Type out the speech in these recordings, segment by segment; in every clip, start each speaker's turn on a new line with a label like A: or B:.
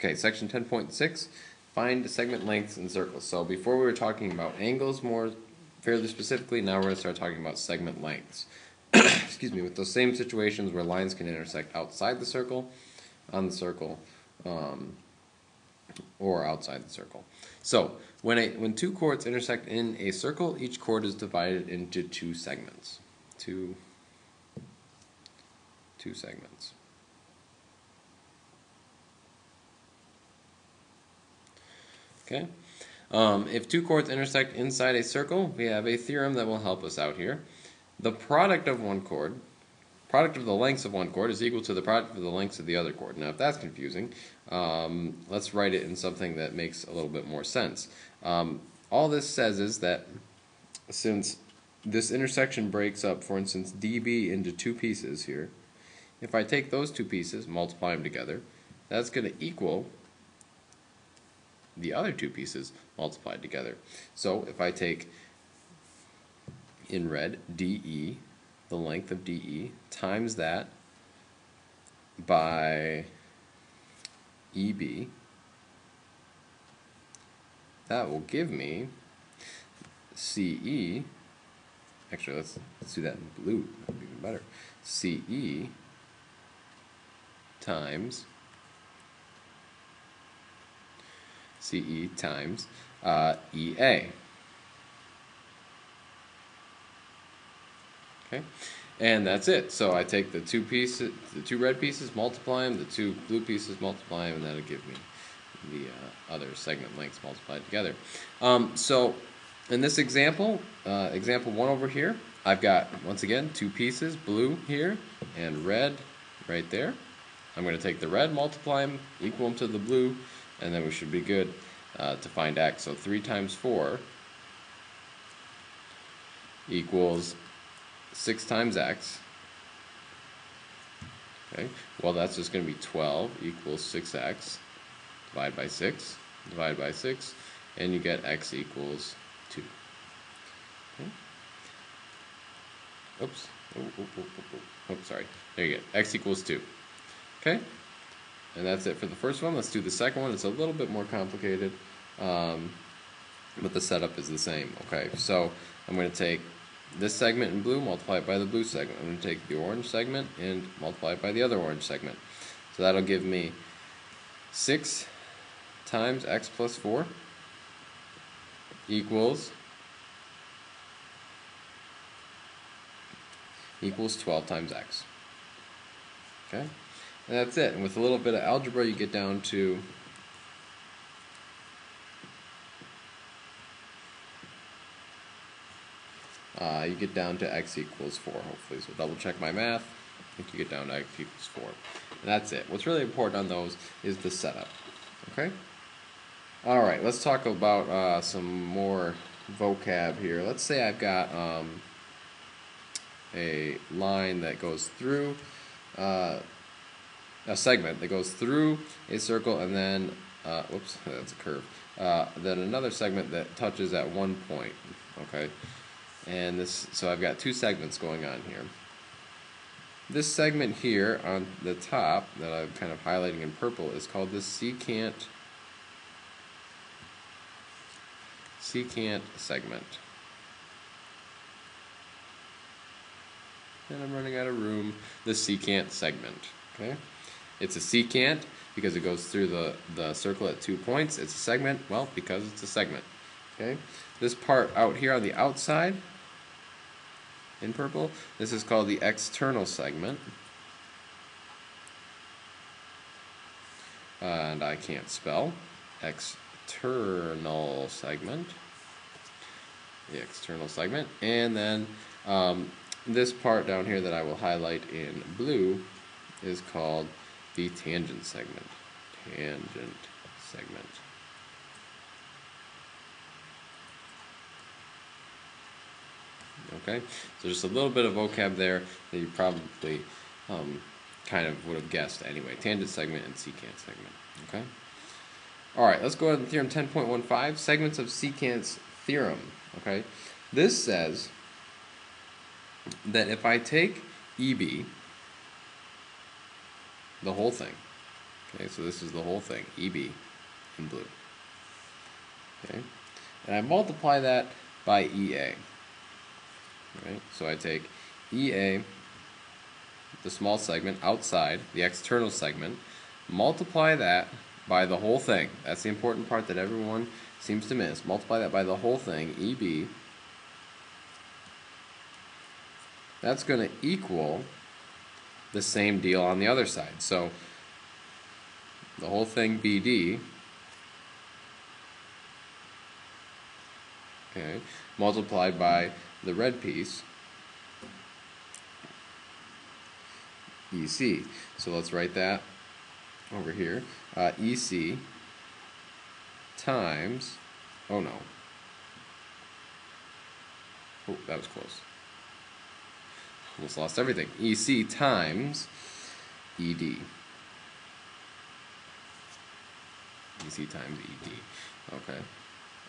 A: Okay, section 10.6, find segment lengths in circles. So before we were talking about angles more fairly specifically, now we're going to start talking about segment lengths. Excuse me, with those same situations where lines can intersect outside the circle, on the circle, or outside the circle. So when two chords intersect in a circle, each chord is divided into two segments. Two segments. Okay. If two chords intersect inside a circle, we have a theorem that will help us out here. The product of one chord, product of the lengths of one chord is equal to the product of the lengths of the other chord. Now, if that's confusing, let's write it in something that makes a little bit more sense. All this says is that since this intersection breaks up, for instance, dB into two pieces here, if I take those two pieces, multiply them together, that's going to equal the other two pieces multiplied together. So if I take in red DE, the length of DE, times that by EB, that will give me CE. Actually, let's do that in blue. That would be even better. CE times EA. Okay, and that's it. So I take the two red pieces, multiply them, the two blue pieces, multiply them, and that'll give me the other segment lengths multiplied together. So in this example, example 1 over here, I've got, once again, two pieces, blue here and red right there. I'm going to take the red, multiply them, equal them to the blue, and then we should be good to find x. So 3 times 4 equals 6 times x. Okay, well that's just going to be 12 equals 6x. Divide by 6, divide by 6, and you get x equals 2. Okay. Oops. Oops, sorry. There you go. X equals 2. Okay? And that's it for the first one. Let's do the second one. It's a little bit more complicated, but the setup is the same. Okay, so I'm going to take this segment in blue, multiply it by the blue segment. I'm going to take the orange segment and multiply it by the other orange segment. So that'll give me 6 times x plus 4 equals 12 times x. Okay? And that's it. And with a little bit of algebra, you get down to x equals 4, hopefully. So double check my math. I think you get down to x equals 4. And that's it. What's really important on those is the setup. Okay? Alright, let's talk about some more vocab here. Let's say I've got a line that goes through a segment that goes through a circle, and then whoops, that's a curve. Then another segment that touches at one point. Okay, and this, so I've got two segments going on here. This segment here on the top that I'm kind of highlighting in purple is called the secant segment. And I'm running out of room. The secant segment. Okay, it's a secant because it goes through the circle at 2 points. It's a segment, well, because it's a segment. Okay, this part out here on the outside in purple, this is called the external segment. And I can't spell. External segment. The external segment. And then this part down here that I will highlight in blue is called the tangent segment. Tangent segment. Okay, so just a little bit of vocab there that you probably kind of would have guessed anyway. Tangent segment and secant segment. Okay. All right, let's go ahead and theorem 10.15, segments of secant's theorem. Okay, this says that if I take EB, the whole thing, Okay, so this is the whole thing, EB in blue. Okay, and I multiply that by EA. Right, so I take EA, the small segment outside, the external segment, multiply that by the whole thing. That's the important part that everyone seems to miss. Multiply that by the whole thing, EB. That's going to equal the same deal on the other side. So the whole thing BD, okay, multiplied by the red piece, EC. So let's write that over here. EC times, oh no. Oh, that was close. Almost lost everything. EC times ED. EC times ED. Okay.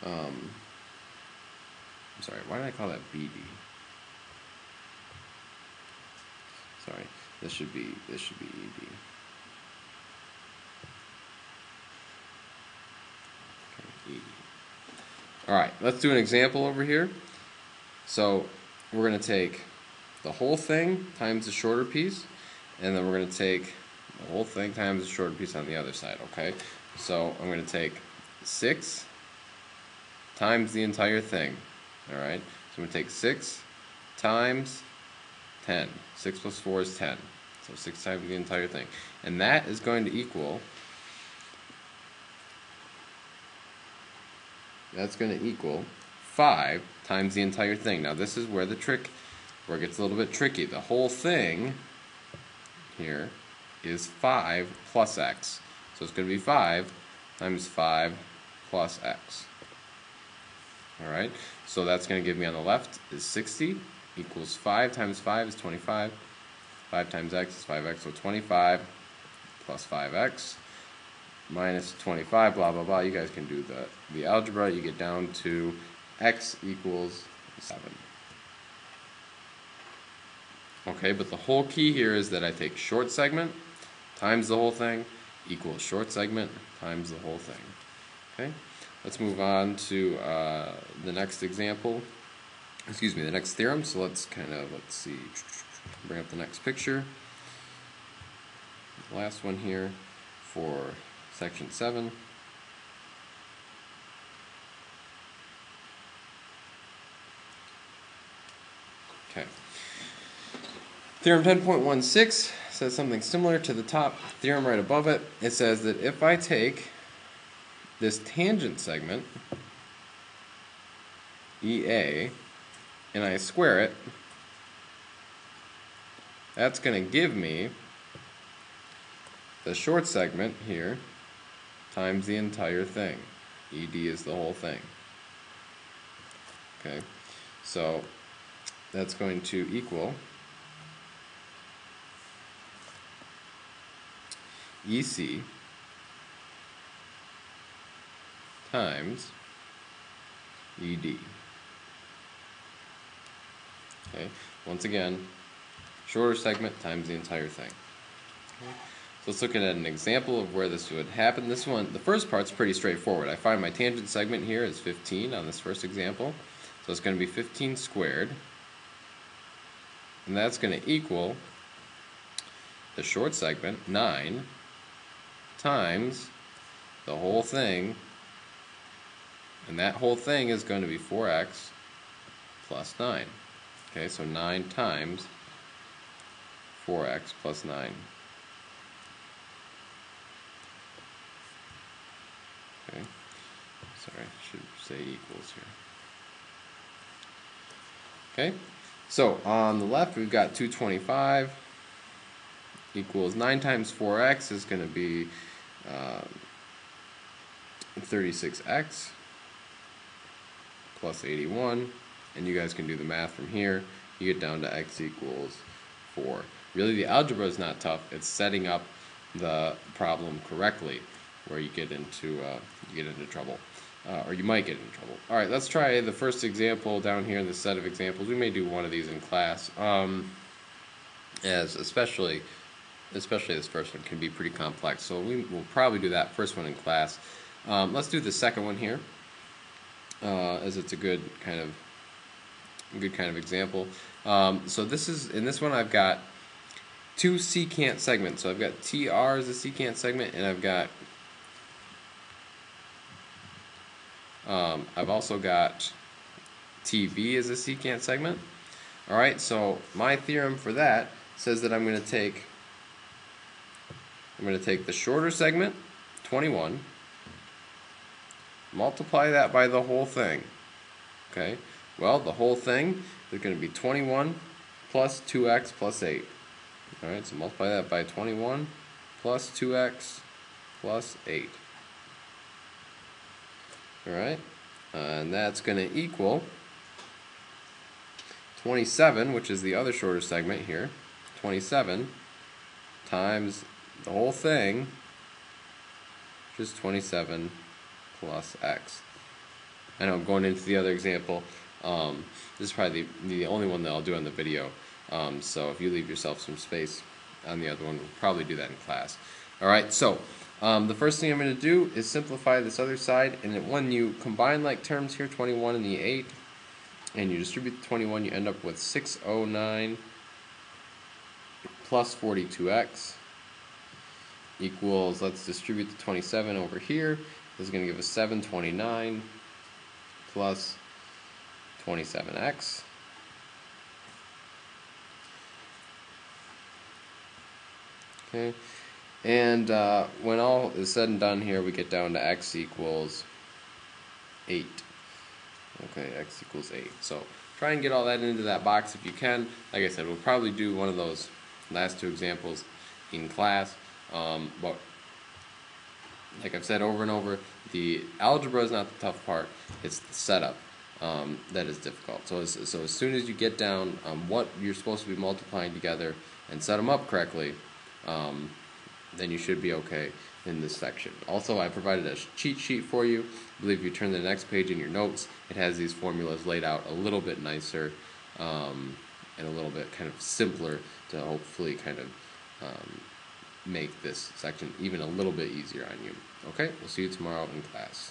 A: I'm sorry, why did I call that BD? Sorry, this should be ED. Okay, ED. Alright, let's do an example over here. So we're going to take the whole thing times the shorter piece, and then we're going to take the whole thing times the shorter piece on the other side, okay? So I'm going to take 6 times the entire thing, alright? So I'm going to take 6 times 10. 6 plus 4 is 10. So 6 times the entire thing. And that is going to equal, that's going to equal 5 times the entire thing. Now this is where it gets a little bit tricky. The whole thing here is 5 plus x. So it's going to be 5 times 5 plus x. Alright, so that's going to give me on the left is 60 equals 5 times 5 is 25. 5 times x is 5x, so 25 plus 5x minus 25, blah, blah, blah. You guys can do the algebra. You get down to x equals 7. Okay, but the whole key here is that I take short segment times the whole thing equals short segment times the whole thing. Okay, let's move on to the next example. Excuse me, the next theorem. So let's see, bring up the next picture. The last one here for section 7. Okay. Theorem 10.16 says something similar to the top theorem right above it. It says that if I take this tangent segment, EA, and I square it, that's going to give me the short segment here times the entire thing. ED is the whole thing. Okay, so that's going to equal EC times ED. Okay, once again, shorter segment times the entire thing. Okay. So let's look at an example of where this would happen. This one, the first part's pretty straightforward. I find my tangent segment here is 15 on this first example. So it's going to be 15 squared. And that's going to equal the short segment, 9, times the whole thing. And that whole thing is going to be 4x plus 9. Okay, so 9 times 4x plus 9. Okay, sorry, I should say equals here. Okay, so on the left we've got 225 equals 9 times 4x is going to be 36x plus 81, and you guys can do the math from here. You get down to x equals 4. Really, the algebra is not tough. It's setting up the problem correctly where you get into trouble, or you might get into trouble. All right, let's try the first example down here in the set of examples. We may do one of these in class, as especially especially this first one, can be pretty complex. So we will probably do that first one in class. Let's do the second one here, as it's a good kind of example. So this is, in this one I've got two secant segments. So I've got TR as a secant segment, and I've also got TV as a secant segment. Alright, so my theorem for that says that I'm going to take the shorter segment, 21, multiply that by the whole thing. Okay, well, the whole thing is going to be 21 plus 2x plus 8. Alright, so multiply that by 21 plus 2x plus 8. Alright, and that's going to equal 27, which is the other shorter segment here. 27 times the whole thing, which is 27 plus x. I know, going into the other example, this is probably the only one that I'll do on the video, so if you leave yourself some space on the other one, we'll probably do that in class. Alright, so the first thing I'm going to do is simplify this other side, and when you combine like terms here, 21 and the 8, and you distribute the 21, you end up with 609 plus 42x equals, let's distribute the 27 over here. This is going to give us 729 plus 27x. Okay, and when all is said and done here, we get down to x equals 8. Okay, x equals 8. So try and get all that into that box if you can. Like I said, we'll probably do one of those last two examples in class. But like I've said over and over, the algebra is not the tough part. It's the setup that is difficult. So as soon as you get down what you're supposed to be multiplying together and set them up correctly, then you should be okay in this section. Also, I provided a cheat sheet for you. I believe if you turn to the next page in your notes, it has these formulas laid out a little bit nicer and a little bit kind of simpler to hopefully kind of make this section even a little bit easier on you. Okay, we'll see you tomorrow in class.